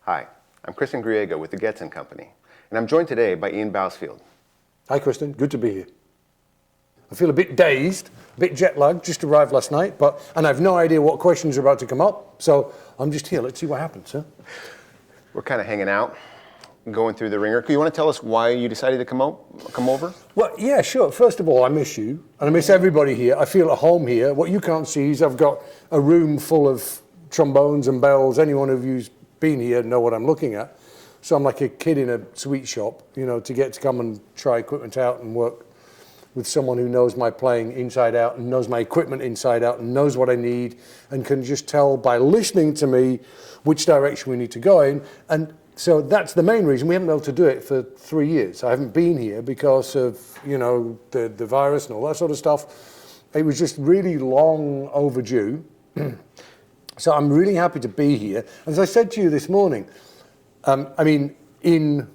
Hi, I'm Kristen Griego with the Getzen Company, and I'm joined today by Ian Bousfield. Hi Kristen, good to be here. I feel a bit dazed, a bit jet lagged, just arrived last night, and I've no idea what questions are about to come up, so I'm just here, let's see what happens, huh? We're kind of hanging out, going through the ringer. You want to tell us why you decided to come over? Well, yeah, sure. First of all, I miss you, and I miss everybody here. I feel at home here. What you can't see is I've got a room full of trombones and bells. Anyone who's been here know what I'm looking at. So I'm like a kid in a sweet shop, you know, to get to come and try equipment out and work with someone who knows my playing inside out and knows my equipment inside out and knows what I need and can just tell by listening to me which direction we need to go in. And so that's the main reason we haven't been able to do it for 3 years. I haven't been here because of, you know, the virus and all that sort of stuff. It was just really long overdue. So I'm really happy to be here. As I said to you this morning, I mean, in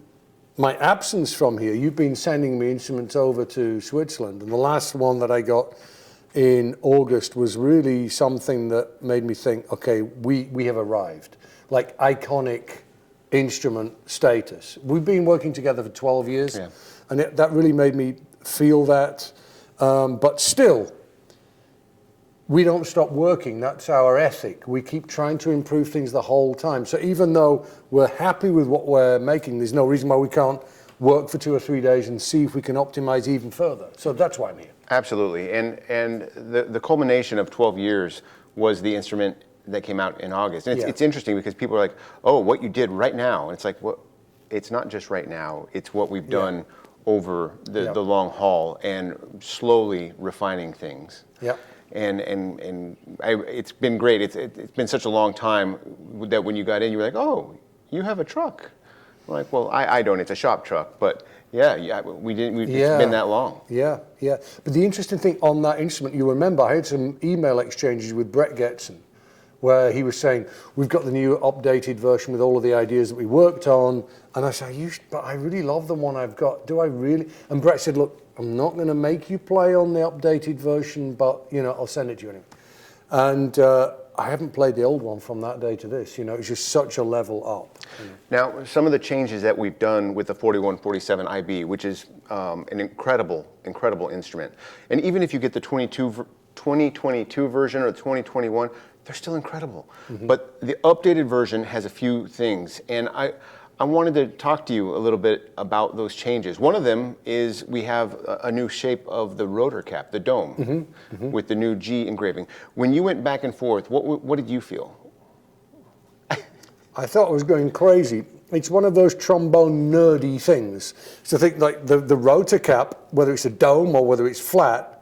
my absence from here, you've been sending me instruments over to Switzerland, and the last one that I got in August was really something that made me think, okay, we have arrived. Like iconic instrument status. We've been working together for 12 years, yeah. And that really made me feel that. But still, we don't stop working. That's our ethic. We keep trying to improve things the whole time. So even though we're happy with what we're making, there's no reason why we can't work for 2 or 3 days and see if we can optimize even further. So that's why I'm here. Absolutely. And the culmination of 12 years was the instrument that came out in August. And it's interesting because people are like, oh, what you did right now. And it's like, well, it's not just right now. It's what we've done over the long haul and slowly refining things. Yeah. And it's been great. It's been such a long time that when you got in, you were like, oh, you have a truck. I'm like, well, I don't. It's a shop truck, but yeah, we didn't. It's been that long. Yeah. But the interesting thing on that instrument, you remember, I had some email exchanges with Brett Getzen, where he was saying, we've got the new updated version with all of the ideas that we worked on, and I said, but I really love the one I've got. Do I really? And Brett said, look, I'm not going to make you play on the updated version, but, you know, I'll send it to you anyway. And I haven't played the old one from that day to this. You know, it's just such a level up. You know. Now, some of the changes that we've done with the 4147 IB, which is an incredible instrument. And even if you get the 2022 version or the 2021, they're still incredible. Mm-hmm. But the updated version has a few things. And I wanted to talk to you a little bit about those changes. One of them is we have a new shape of the rotor cap, the dome, with the new G engraving. When you went back and forth, what did you feel? I thought I was going crazy. It's one of those trombone nerdy things. So think like the rotor cap, whether it's a dome or whether it's flat,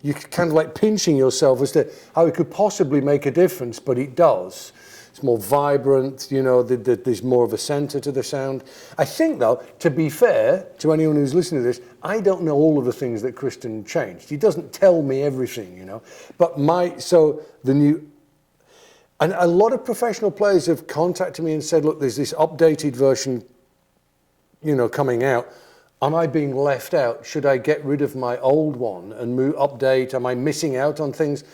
you're kind of like pinching yourself as to how it could possibly make a difference, but it does. It's more vibrant, you know, there's more of a center to the sound. I think, though, to be fair to anyone who's listening to this, I don't know all of the things that Kristen changed. He doesn't tell me everything, you know. But and a lot of professional players have contacted me and said, look, there's this updated version, you know, coming out. Am I being left out? Should I get rid of my old one and update? Am I missing out on things?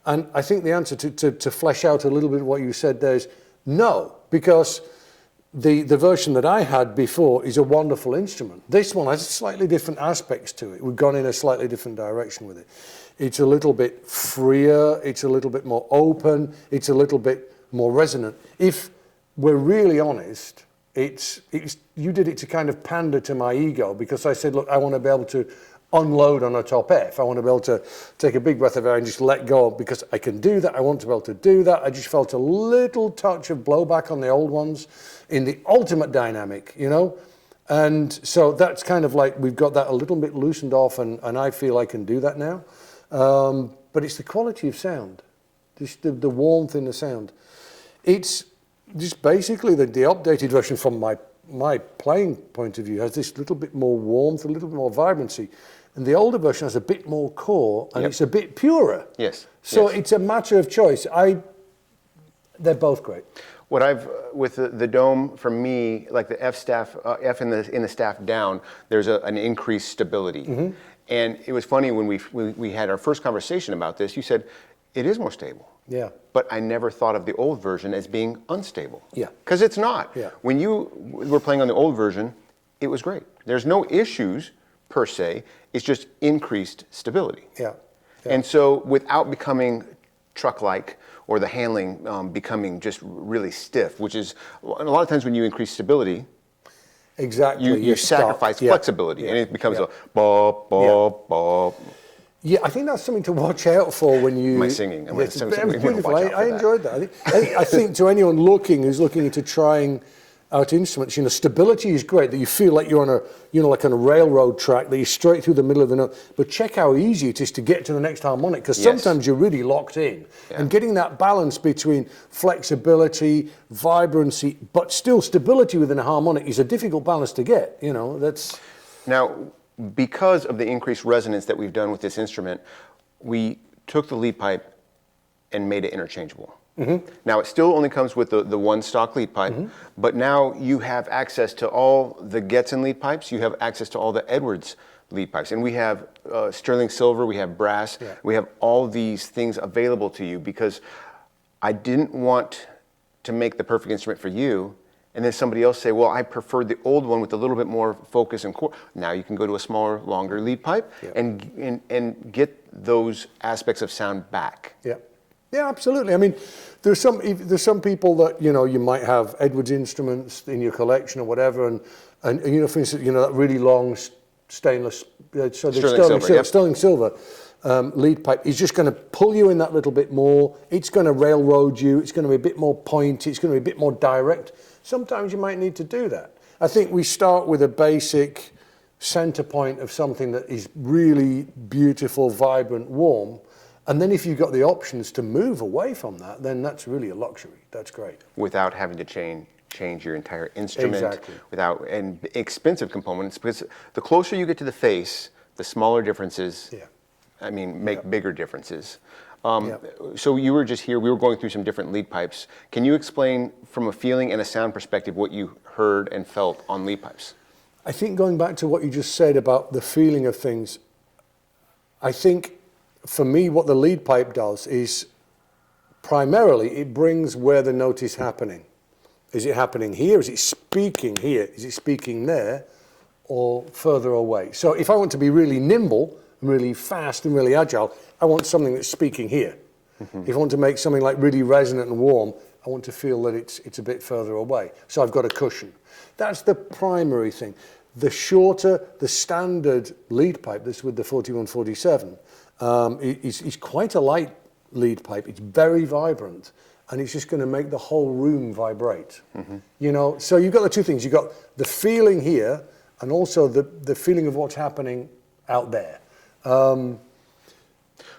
And I think the answer to flesh out a little bit what you said there is no, because the version that I had before is a wonderful instrument. This one has slightly different aspects to it. We've gone in a slightly different direction with it. It's a little bit freer, it's a little bit more open, it's a little bit more resonant. If we're really honest, you did it to kind of pander to my ego, because I said, look, I want to be able to unload on a top F. I want to be able to take a big breath of air and just let go, because I can do that. I want to be able to do that. I just felt a little touch of blowback on the old ones in the ultimate dynamic, you know? And so that's kind of like we've got that a little bit loosened off, and I feel I can do that now. But it's the quality of sound, just the warmth in the sound. It's just basically the updated version from my playing point of view has this little bit more warmth, a little bit more vibrancy. And the older version has a bit more core, and it's a bit purer. Yes. So it's a matter of choice. They're both great. What with the dome, for me, like the F staff, F in the staff down, there's an increased stability. Mm-hmm. And it was funny when we had our first conversation about this. You said, It is more stable. Yeah. But I never thought of the old version as being unstable. Yeah. Because it's not. Yeah. When you were playing on the old version, it was great. There's no issues per se. It's just increased stability. Yeah. Yeah. And so without becoming truck-like or the handling becoming just really stiff, which is a lot of times when you increase stability, Exactly. you sacrifice flexibility, and it becomes a bop, bop, bop. Yeah, I think that's something to watch out for when you. Am I singing? It's beautiful. I enjoyed that. I think to anyone who's looking into trying out instruments, stability is great. That you feel like you're on a, like on a railroad track, that you're straight through the middle of the note. But check how easy it is to get to the next harmonic, because sometimes you're really locked in. Yeah. And getting that balance between flexibility, vibrancy, but still stability within a harmonic is a difficult balance to get. That's now. Because of the increased resonance that we've done with this instrument, we took the lead pipe and made it interchangeable. Mm-hmm. Now, it still only comes with the one stock lead pipe, but now you have access to all the Getzen lead pipes, you have access to all the Edwards lead pipes, and we have sterling silver, we have brass, we have all these things available to you, because I didn't want to make the perfect instrument for you and then somebody else say, well, I preferred the old one with a little bit more focus and core. Now you can go to a smaller, longer lead pipe and get those aspects of sound back. Yeah, absolutely. I mean, there's some people that, you might have Edwards instruments in your collection or whatever, and for instance, that really long stainless, sterling silver lead pipe is just going to pull you in that little bit more. It's going to railroad you. It's going to be a bit more pointy. It's going to be a bit more direct. Sometimes you might need to do that. I think we start with a basic center point of something that is really beautiful, vibrant, warm. And then if you've got the options to move away from that, then that's really a luxury. That's great. Without having to change your entire instrument. Exactly. And expensive components, because the closer you get to the face, the smaller differences, make bigger differences. So you were just here, we were going through some different lead pipes. Can you explain from a feeling and a sound perspective what you heard and felt on lead pipes? I think going back to what you just said about the feeling of things, I think for me what the lead pipe does is primarily it brings where the note is happening. Is it happening here? Is it speaking here? Is it speaking there? Or further away? So if I want to be really nimble, really fast and really agile, I want something that's speaking here. If I want to make something like really resonant and warm, I want to feel that it's a bit further away. So I've got a cushion. That's the primary thing. The shorter, the standard lead pipe, this with the 4147, is quite a light lead pipe. It's very vibrant, and it's just going to make the whole room vibrate. So you've got the two things. You've got the feeling here, and also the feeling of what's happening out there.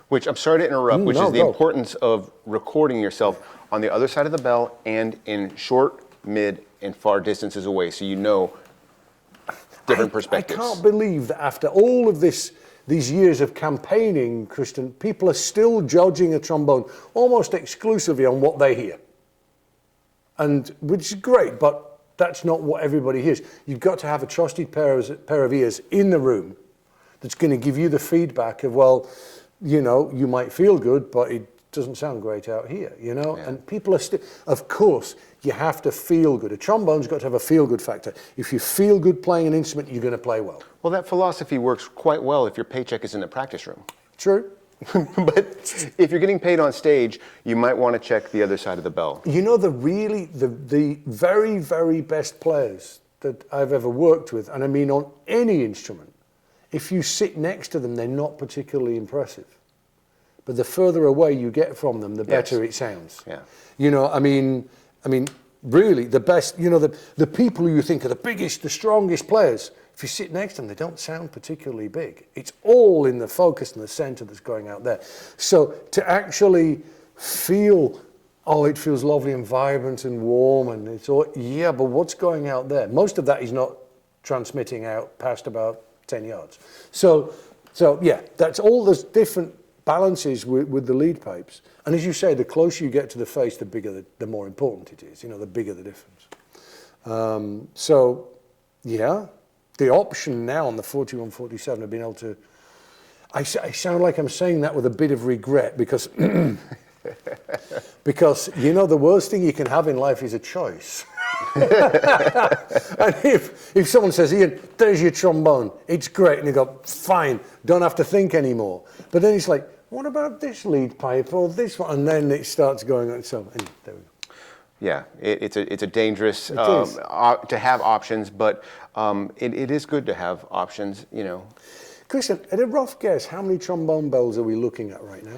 Which, I'm sorry to interrupt, the importance of recording yourself on the other side of the bell and in short, mid, and far distances away, so you know different perspectives. I can't believe that after all of these years of campaigning, Christian, people are still judging a trombone almost exclusively on what they hear. And which is great, but that's not what everybody hears. You've got to have a trusted pair of ears in the room that's going to give you the feedback of, well, you might feel good, but it doesn't sound great out here, And people are still, of course, you have to feel good. A trombone's got to have a feel-good factor. If you feel good playing an instrument, you're going to play well. Well, that philosophy works quite well if your paycheck is in the practice room. True. But if you're getting paid on stage, you might want to check the other side of the bell. The very, very best players that I've ever worked with, and I mean on any instrument, if you sit next to them, they're not particularly impressive. But the further away you get from them, the better it sounds. Yeah. Really, the best, the people who you think are the biggest, the strongest players, if you sit next to them, they don't sound particularly big. It's all in the focus and the center that's going out there. So to actually feel, it feels lovely and vibrant and warm, and it's all, but what's going out there? Most of that is not transmitting out past about 10 yards. So that's all those different balances with the lead pipes. And as you say, the closer you get to the face, the bigger, the more important it is, the bigger the difference. The option now on the 4147 of being able to, I sound like I'm saying that with a bit of regret because, because you know, the worst thing you can have in life is a choice. And if someone says, Ian, there's your trombone, it's great, and you go, fine, don't have to think anymore. But then it's like, what about this lead pipe or this one? And then it starts going on. So anyway, there we go. Yeah, it's a dangerous It is. to have options, but it is good to have options, you know. Christian, at a rough guess, how many trombone bells are we looking at right now?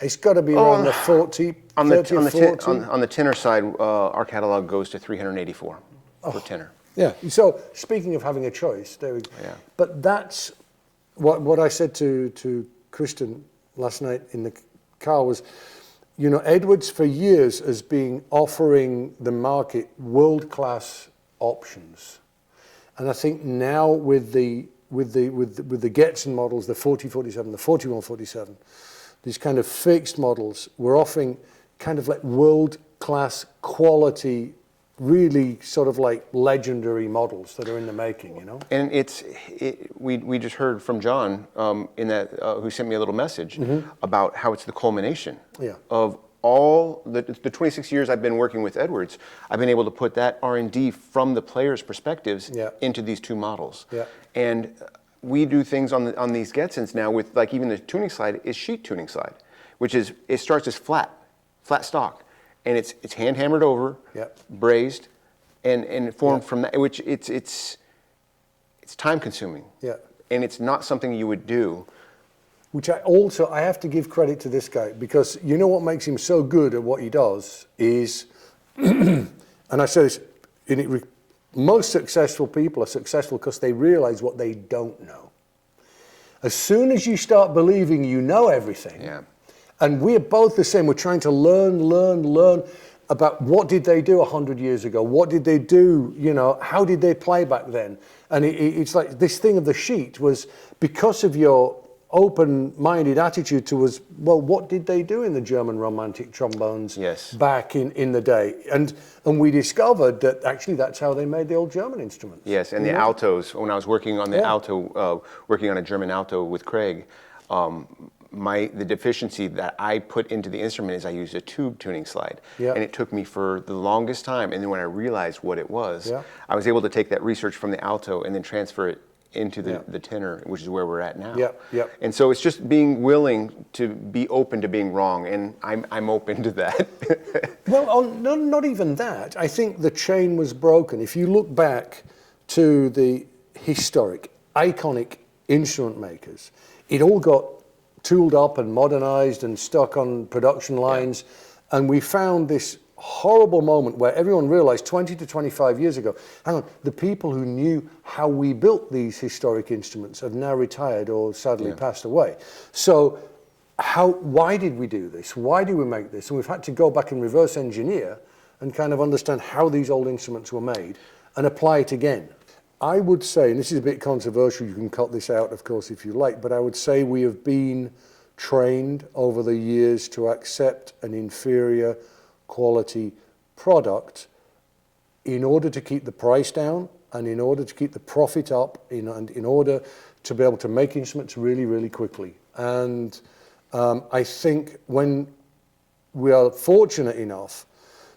It's got to be around the 40, On 30 or 40. on the tenor side, our catalog goes to 384 for tenor. Yeah. So speaking of having a choice, there we go. Yeah. But that's what I said to Kristen last night in the car was, you know, Edwards for years has been offering the market world-class options, and I think now with the Getzen models, the 4047, the 4147, these kind of fixed models, we're offering kind of like world-class quality, really sort of like legendary models that are in the making, you know? And we just heard from John in that who sent me a little message about how it's the culmination of all the 26 years I've been working with Edwards. I've been able to put that R&D from the players' perspectives into these two models. Yeah. And we do things on these Getzens now with, like, even the tuning slide is sheet tuning slide, which is, it starts as flat stock, and it's hand hammered over, brazed, and formed from that, which it's time consuming. Yeah. And it's not something you would do. Which I have to give credit to this guy, because you know what makes him so good at what he does is, and I say this, most successful people are successful because they realize what they don't know. As soon as you start believing you know everything, and we're both the same, we're trying to learn about what did they do 100 years ago, what did they do, you know, how did they play back then? And it's like this thing of the sheet was because of your open-minded attitude towards, well, what did they do in the German Romantic trombones back in the day? And we discovered that actually that's how they made the old German instruments. Yes, and the altos, when I was working on the alto, working on a German alto with Craig, the deficiency that I put into the instrument is I used a tube tuning slide. And it took me for the longest time, and then when I realized what it was, I was able to take that research from the alto and then transfer it into the tenor, which is where we're at now. And so it's just being willing to be open to being wrong, and I'm open to that. Well, not even that. I think the chain was broken. If you look back to the historic, iconic instrument makers, it all got tooled up and modernized and stuck on production lines, and we found this horrible moment where everyone realized 20 to 25 years ago, hang on, the people who knew how we built these historic instruments have now retired or sadly passed away. So why did we do this? Why do we make this? And we've had to go back and reverse engineer and kind of understand how these old instruments were made and apply it again. I would say, and this is a bit controversial, you can cut this out of course if you like, but I would say we have been trained over the years to accept an inferior quality product in order to keep the price down and in order to keep the profit up and in order to be able to make instruments really, really quickly. And I think when we are fortunate enough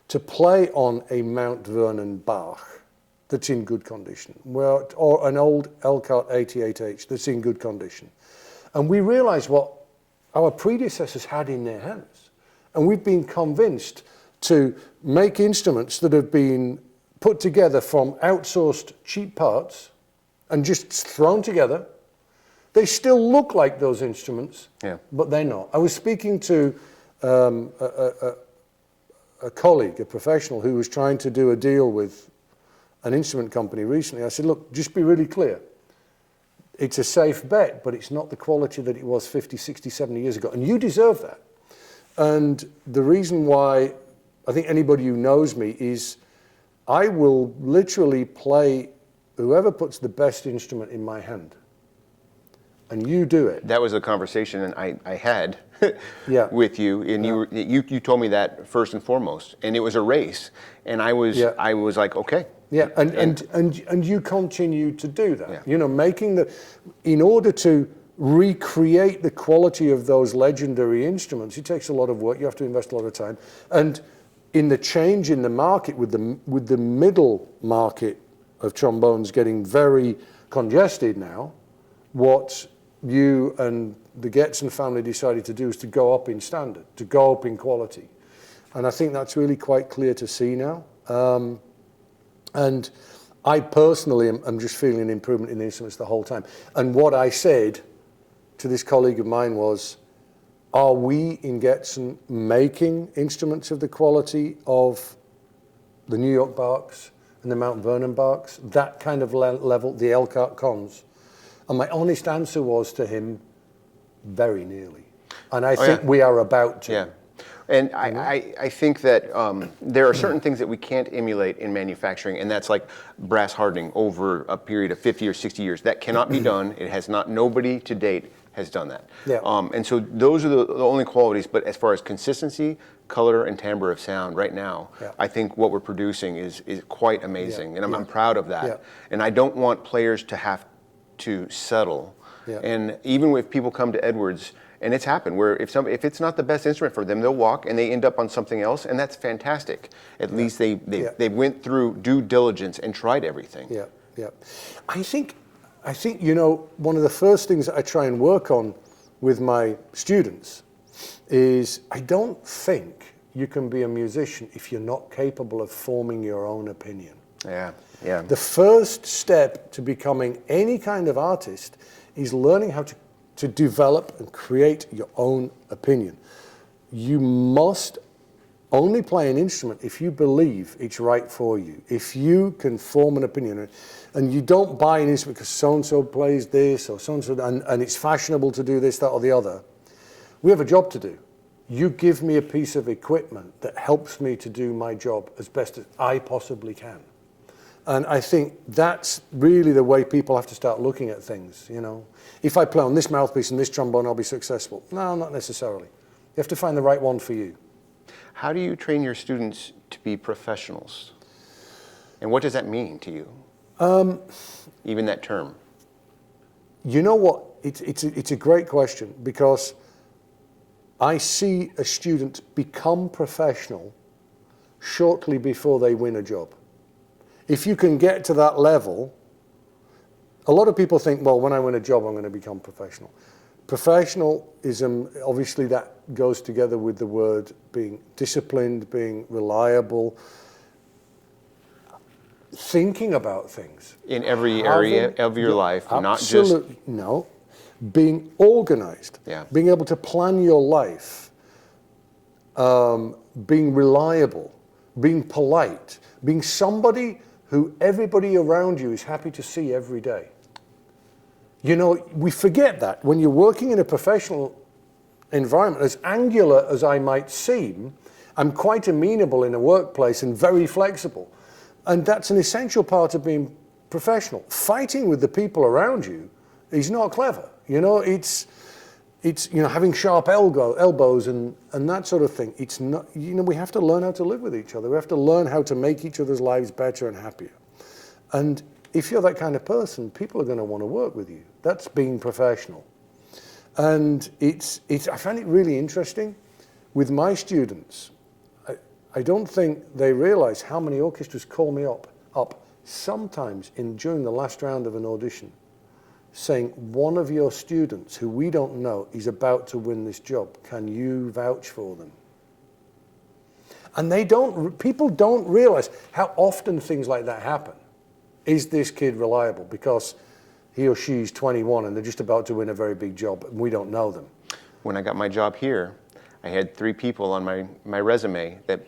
to play on a Mount Vernon Bach that's in good condition, or an old Elkhart 88H that's in good condition, and we realize what our predecessors had in their hands, and we've been convinced to make instruments that have been put together from outsourced cheap parts and just thrown together. They still look like those instruments, but they're not. I was speaking to a colleague, a professional, who was trying to do a deal with an instrument company recently. I said, look, just be really clear. It's a safe bet, but it's not the quality that it was 50, 60, 70 years ago. And you deserve that. And the reason why I think anybody who knows me is I will literally play whoever puts the best instrument in my hand. And you do it. That was a conversation I had with you, and you told me that first and foremost, and it was a race, and I was like, okay. Yeah, and you continue to do that. You know, in order to recreate the quality of those legendary instruments, it takes a lot of work. You have to invest a lot of time. And in the change in the market, with the middle market of trombones getting very congested now, what you and the Getzen family decided to do is to go up in standard, to go up in quality. And I think that's really quite clear to see now. And I personally am just feeling an improvement in the instruments the whole time. And what I said to this colleague of mine was, are we in Getzen making instruments of the quality of the New York Bachs and the Mount Vernon Bachs, that kind of level, the Elkhart Cons? And my honest answer was to him, very nearly. And I think we are about to. Yeah. And I think that there are certain things that we can't emulate in manufacturing, and that's like brass hardening over a period of 50 or 60 years. That cannot be done. It has not, nobody to date has done that. Yeah. And so those are the only qualities, but as far as consistency, color, and timbre of sound right now, I think what we're producing is quite amazing, and I'm proud of that. Yeah. And I don't want players to have to settle. Yeah. And even if people come to Edwards, and it's happened where if it's not the best instrument for them, they'll walk and they end up on something else, and that's fantastic. At least they went through due diligence and tried everything. Yeah, yeah. I think one of the first things that I try and work on with my students is I don't think you can be a musician if you're not capable of forming your own opinion. Yeah, yeah. The first step to becoming any kind of artist is learning how to develop and create your own opinion. You must only play an instrument if you believe it's right for you, if you can form an opinion. And you don't buy an instrument because so-and-so plays this or so-and-so, and it's fashionable to do this, that, or the other. We have a job to do. You give me a piece of equipment that helps me to do my job as best as I possibly can. And I think that's really the way people have to start looking at things, you know. If I play on this mouthpiece and this trombone, I'll be successful. No, not necessarily. You have to find the right one for you. How do you train your students to be professionals? And what does that mean to you? Even that term. You know what? It's a great question, because I see a student become professional shortly before they win a job. If you can get to that level, a lot of people think, well, when I win a job, I'm going to become professional. Professionalism, obviously that goes together with the word being disciplined, being reliable, thinking about things. In every area of your life, not just... No, being organized, being able to plan your life, being reliable, being polite, being somebody who everybody around you is happy to see every day. You know, we forget that. When you're working in a professional environment, as angular as I might seem, I'm quite amenable in a workplace and very flexible. And that's an essential part of being professional. Fighting with the people around you is not clever. You know, it's you know, having sharp elbows and that sort of thing. It's not, you know, we have to learn how to live with each other. We have to learn how to make each other's lives better and happier. And if you're that kind of person, people are going to want to work with you. That's being professional. And I find it really interesting with my students. I don't think they realize how many orchestras call me up sometimes during the last round of an audition, saying, one of your students who we don't know is about to win this job. Can you vouch for them? And people don't realize how often things like that happen. Is this kid reliable? Because he or she's 21 and they're just about to win a very big job and we don't know them. When I got my job here, I had 3 people on my resume that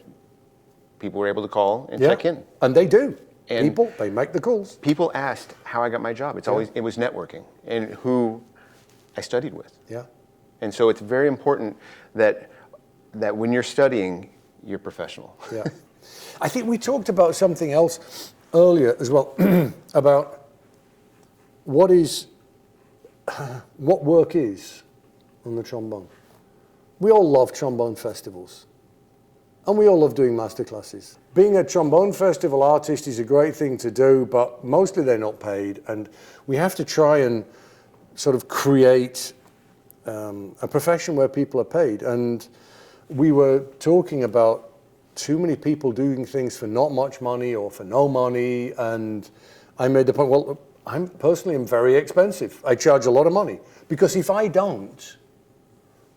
people were able to call and check in. And they do. And they make the calls. People asked how I got my job. It was networking and who I studied with. Yeah. And so it's very important that when you're studying, you're professional. Yeah. I think we talked about something else earlier as well, about what work is on the trombone. We all love trombone festivals. And we all love doing masterclasses. Being a trombone festival artist is a great thing to do, but mostly they're not paid. And we have to try and sort of create a profession where people are paid. And we were talking about too many people doing things for not much money or for no money, and I made the point, well, I'm very expensive. I charge a lot of money, because if I don't,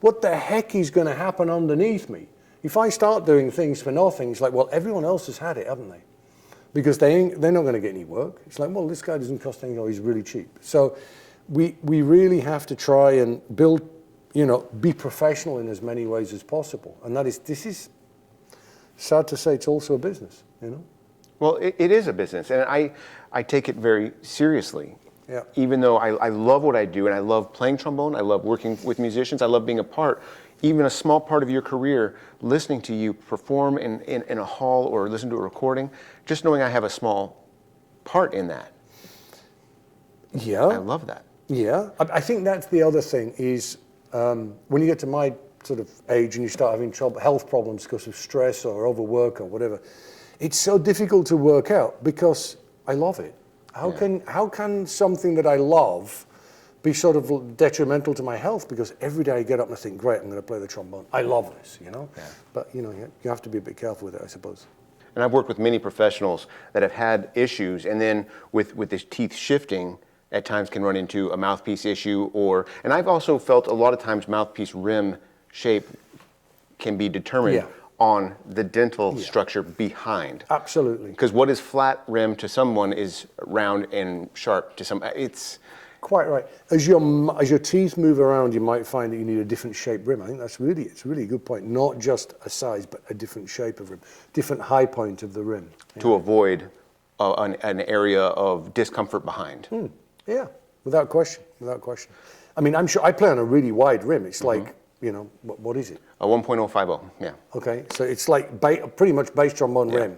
what the heck is going to happen underneath me? If I start doing things for nothing, it's like, well, everyone else has had it, haven't they? Because they're not going to get any work. It's like, well, this guy doesn't cost anything, or he's really cheap. So we really have to try and build, be professional in as many ways as possible. And this is sad to say, it's also a business, Well, it is a business, and I take it very seriously. Yeah. Even though I love what I do, and I love playing trombone, I love working with musicians, I love being a part, even a small part of your career, listening to you perform in a hall or listen to a recording, just knowing I have a small part in that. Yeah. I love that. Yeah. I think that's the other thing is when you get to my sort of age and you start having health problems because of stress or overwork or whatever, it's so difficult to work out because I love it. How can something that I love be sort of detrimental to my health? Because every day I get up and I think, great, I'm going to play the trombone. I love this, Yeah. But you have to be a bit careful with it, I suppose. And I've worked with many professionals that have had issues, and then with this teeth shifting, at times can run into a mouthpiece issue, and I've also felt a lot of times mouthpiece rim shape can be determined on the dental structure behind. Absolutely. Because what is flat rim to someone is round and sharp to some. It's quite right. As your teeth move around, you might find that you need a different shape rim. I think it's really a good point. Not just a size, but a different shape of rim, different high point of the rim. To avoid an area of discomfort behind. Yeah, without question. I mean, I'm sure I play on a really wide rim. It's like, what is it? A 1.050, yeah. Okay, so it's like pretty much bass trombone rim.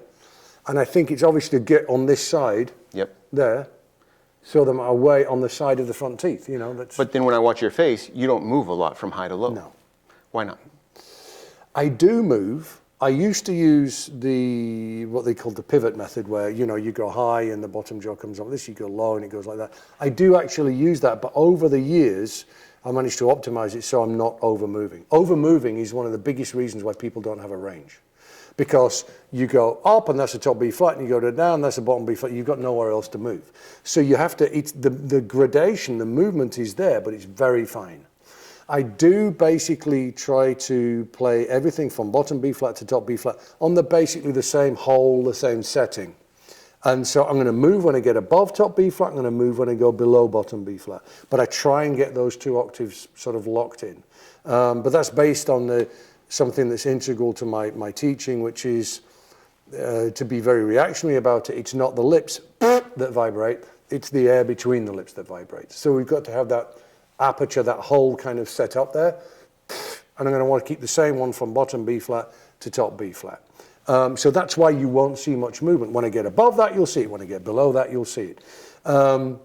And I think it's obvious to get on this side, there, so them away on the side of the front teeth, But then when I watch your face, you don't move a lot from high to low. No. Why not? I do move. I used to use what they call the pivot method, where, you go high and the bottom jaw comes up this, you go low and it goes like that. I do actually use that, but over the years, I managed to optimize it so I'm not over-moving. Over-moving is one of the biggest reasons why people don't have a range. Because you go up and that's a top B flat, and you go down, that's a bottom B flat, you've got nowhere else to move. So you have to, the gradation, the movement is there, but it's very fine. I do basically try to play everything from bottom B flat to top B flat on basically the same hole, the same setting. And so I'm going to move when I get above top B flat, I'm going to move when I go below bottom B flat. But I try and get those two octaves sort of locked in. But that's based on something that's integral to my teaching, which is to be very reactionary about it. It's not the lips that vibrate, it's the air between the lips that vibrates. So we've got to have that aperture, that hole kind of set up there. And I'm going to want to keep the same one from bottom B flat to top B flat. So that's why you won't see much movement. When I get above that, you'll see it. When I get below that, you'll see it. But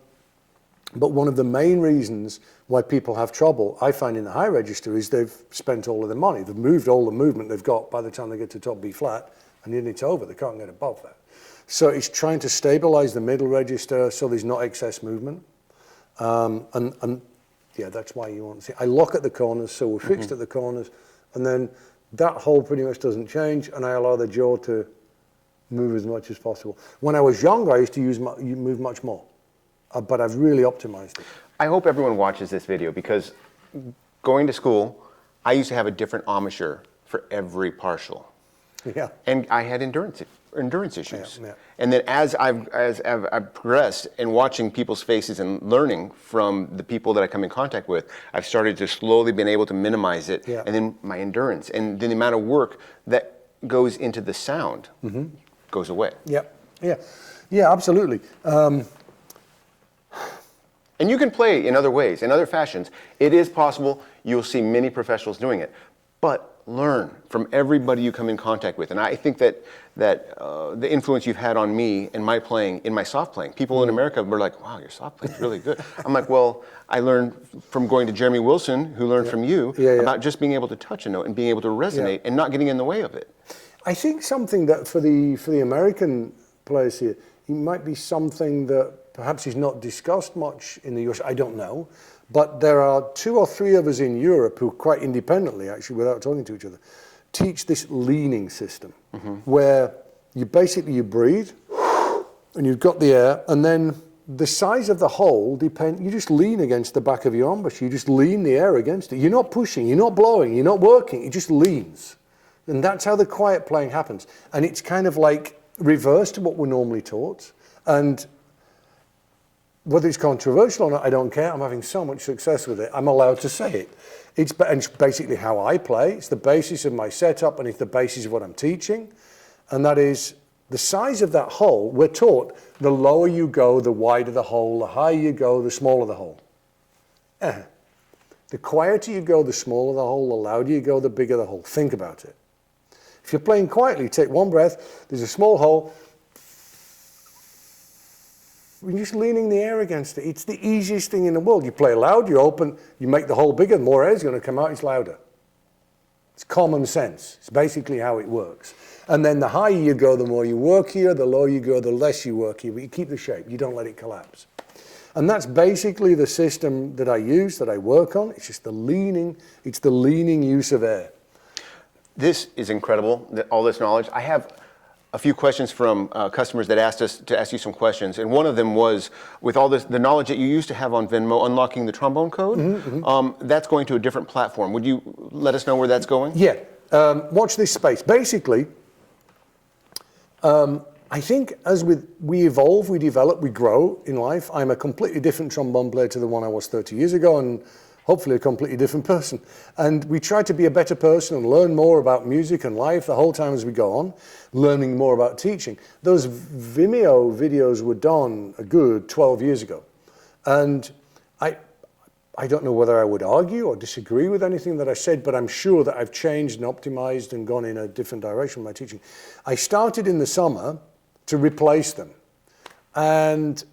one of the main reasons why people have trouble, I find in the high register, is they've spent all of their money. They've moved all the movement they've got by the time they get to top B flat, and then it's over. They can't get above that. So it's trying to stabilize the middle register so there's not excess movement. Yeah, that's why you want to see. I lock at the corners, so we're fixed at the corners, and then that hole pretty much doesn't change, and I allow the jaw to move as much as possible. When I was younger, I used to move much more, but I've really optimized it. I hope everyone watches this video, because going to school, I used to have a different embouchure for every partial. Yeah. And I had endurance issues. Yeah. And then as I've progressed and watching people's faces and learning from the people that I come in contact with, I've started to slowly been able to minimize it. Yeah. And then my endurance and then the amount of work that goes into the sound goes away. Yeah, absolutely. And you can play in other ways, in other fashions. It is possible. You'll see many professionals doing it. But learn from everybody you come in contact with. And I think that the influence you've had on me in my playing, in my soft playing, people in America were like, wow, your soft playing is really good. I'm like, well, I learned from going to Jeremy Wilson, who learned from you, about just being able to touch a note and being able to resonate and not getting in the way of it. I think something that for the American players here it might be something that perhaps is not discussed much in the US, I don't know. But there are 2 or 3 of us in Europe who quite independently, actually, without talking to each other, teach this leaning system, where you breathe, and you've got the air, and then the size of the hole you just lean against the back of your embouchure, you just lean the air against it. You're not pushing, you're not blowing, you're not working, it just leans. And that's how the quiet playing happens. And it's kind of like reverse to what we're normally taught. And whether it's controversial or not, I don't care. I'm having so much success with it. I'm allowed to say it. It's basically how I play. It's the basis of my setup, and it's the basis of what I'm teaching. And that is the size of that hole. We're taught the lower you go, the wider the hole. The higher you go, the smaller the hole. The quieter you go, the smaller the hole. The louder you go, the bigger the hole. Think about it. If you're playing quietly, take one breath. There's a small hole. You're just leaning the air against it. It's the easiest thing in the world. You play loud, you open, you make the hole bigger, more air is going to come out, it's louder. It's common sense. It's basically how it works. And then the higher you go, the more you work here, the lower you go, the less you work here, but you keep the shape, you don't let it collapse. And that's basically the system that I use, that I work on. It's just the leaning use of air. This is incredible, all this knowledge. I have a few questions from customers that asked us to ask you some questions, and one of them was, with all this, the knowledge that you used to have on Venmo, unlocking the trombone code, that's going to a different platform. Would you let us know where that's going? Yeah, watch this space. Basically, I think as we evolve, we develop, we grow in life. I'm a completely different trombone player to the one I was 30 years ago, and hopefully a completely different person. And we try to be a better person and learn more about music and life the whole time as we go on, learning more about teaching. Those Vimeo videos were done a good 12 years ago. And I don't know whether I would argue or disagree with anything that I said, but I'm sure that I've changed and optimized and gone in a different direction with my teaching. I started in the summer to replace them, and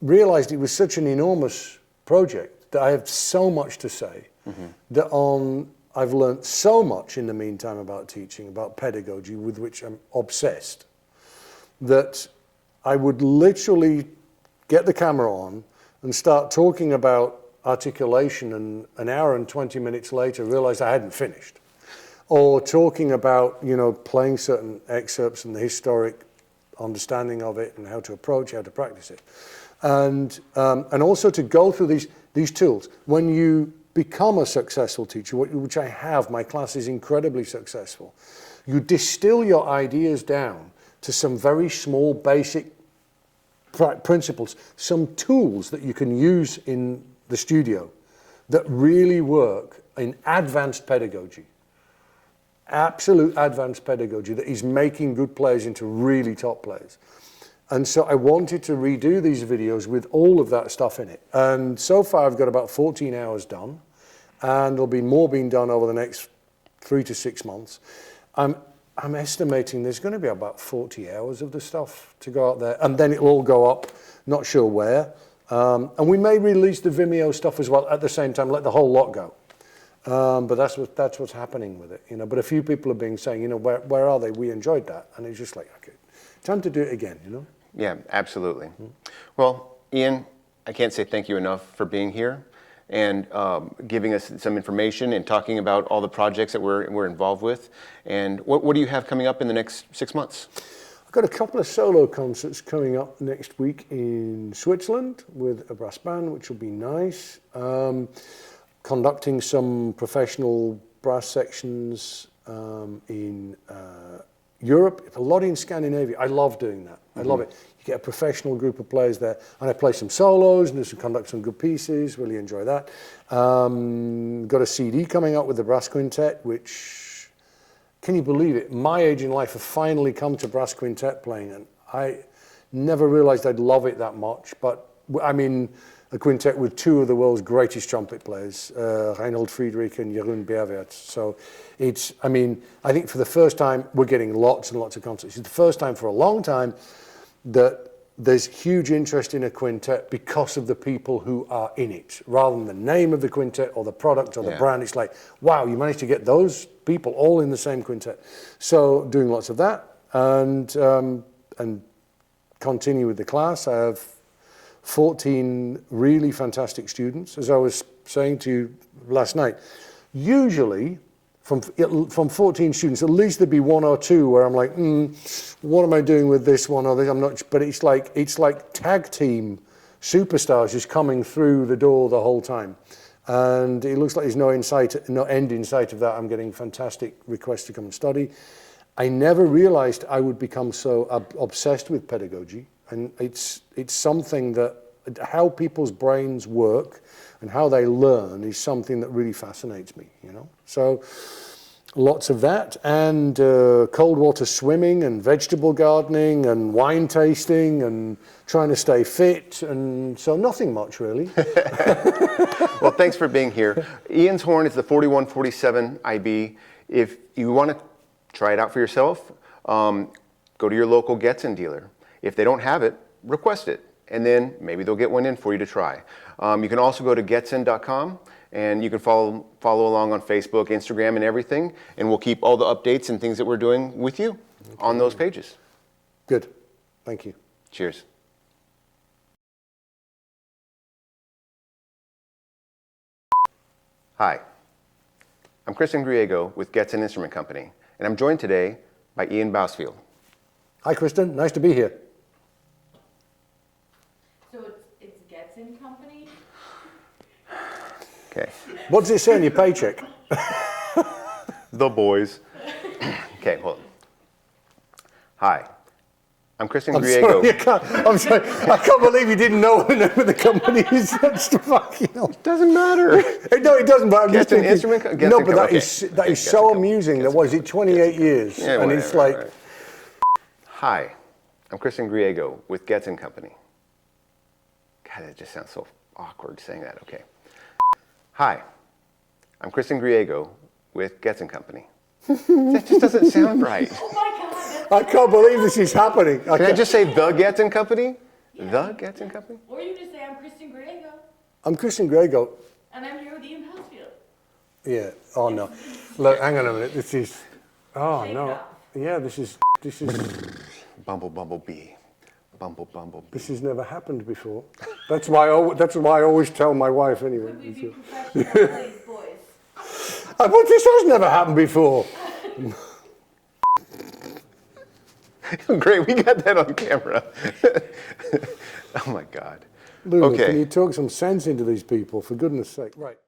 realized it was such an enormous project that I have so much to say, that I've learned so much in the meantime about teaching, about pedagogy, with which I'm obsessed, that I would literally get the camera on and start talking about articulation, and an hour and 20 minutes later realize I hadn't finished. Or talking about, playing certain excerpts and the historic understanding of it and how to approach, how to practice it. And also to go through these tools. When you become a successful teacher, which I have, my class is incredibly successful, you distill your ideas down to some very small basic principles, some tools that you can use in the studio that really work in advanced pedagogy. Absolute advanced pedagogy that is making good players into really top players. And so I wanted to redo these videos with all of that stuff in it. And so far I've got about 14 hours done, and there'll be more being done over the next 3 to 6 months. I'm estimating there's going to be about 40 hours of the stuff to go out there, and then it'll all go up, not sure where. And we may release the Vimeo stuff as well at the same time, let the whole lot go. But that's what's happening with it, But a few people have been saying, where are they? We enjoyed that, and it's just like, okay, time to do it again, Yeah, absolutely. Well, Ian, I can't say thank you enough for being here and giving us some information and talking about all the projects that we're involved with. And what do you have coming up in the next 6 months? I've got a couple of solo concerts coming up next week in Switzerland with a brass band, which will be nice. Conducting some professional brass sections in Europe, a lot in Scandinavia. I love doing that. I love it. You get a professional group of players there, and I play some solos and conduct some good pieces. Really enjoy that. Got a CD coming out with the brass quintet, which, can you believe it? My age in life have finally come to brass quintet playing, and I never realized I'd love it that much. But I'm in a quintet with 2 of the world's greatest trumpet players, Reinhold Friedrich and Jeroen Berwert. So I think for the first time, we're getting lots and lots of concerts. It's the first time for a long time that there's huge interest in a quintet because of the people who are in it, rather than the name of the quintet or the product or the brand. It's like, wow, you managed to get those people all in the same quintet. So doing lots of that, and continue with the class. I have 14 really fantastic students, as I was saying to you last night. Usually, from 14 students, at least there'd be one or two where I'm like, what am I doing with this one or this? I'm not. But it's like tag team superstars just coming through the door the whole time, and it looks like there's no end in sight of that. I'm getting fantastic requests to come and study. I never realized I would become so obsessed with pedagogy, and it's something that how people's brains work and how they learn is something that really fascinates me, you know. So lots of that, and cold water swimming and vegetable gardening and wine tasting and trying to stay fit, and so nothing much really. Well, thanks for being here. Ian's horn is the 4147 IB. If you want to try it out for yourself, go to your local Getzen dealer. If they don't have it, request it, and then maybe they'll get one in for you to try. You can also go to Getzen.com, and you can follow along on Facebook, Instagram, and everything, and we'll keep all the updates and things that we're doing with you on those pages. Good. Thank you. Cheers. Hi, I'm Kristen Griego with Getzen Instrument Company, and I'm joined today by Ian Bousfield. Hi, Kristen. Nice to be here. So it's Getzen Company? Okay. What does it say on your paycheck? The boys. Okay, hold on. Hi, I'm Kristen Griego. I'm sorry, I can't believe you didn't know the name of the company is. That's fucking hell. Doesn't matter. No, it doesn't, but I'm just Getzen thinking, Instrument Co- no, Getzen but Co- that okay. is Okay, so Getzen Co- amusing. That Getzen was it, 28 years, Yeah, and whatever, it's like, all right. Hi, I'm Kristen Griego with Getzen Company. God, that just sounds so awkward saying that. Okay. Hi, I'm Kristen Griego with Getzen Company. That just doesn't sound right. Oh my God! I can't believe this is happening. Can I just say the Getzen Company? The Getzen Company? Or you just say, I'm Kristen Griego, I'm Kristen Griego. and I'm here with Ian Bousfield. Yeah. Oh no. Look, hang on a minute. This is. Oh Shake it no. off. Yeah. This is. Bumblebee. Bumblebee. This has never happened before. That's why I always tell my wife anyway. Could we be professional, please, boys? But this has never happened before. Great, we got that on camera. Oh my God. Lulu, Okay. can you talk some sense into these people, for goodness sake? Right.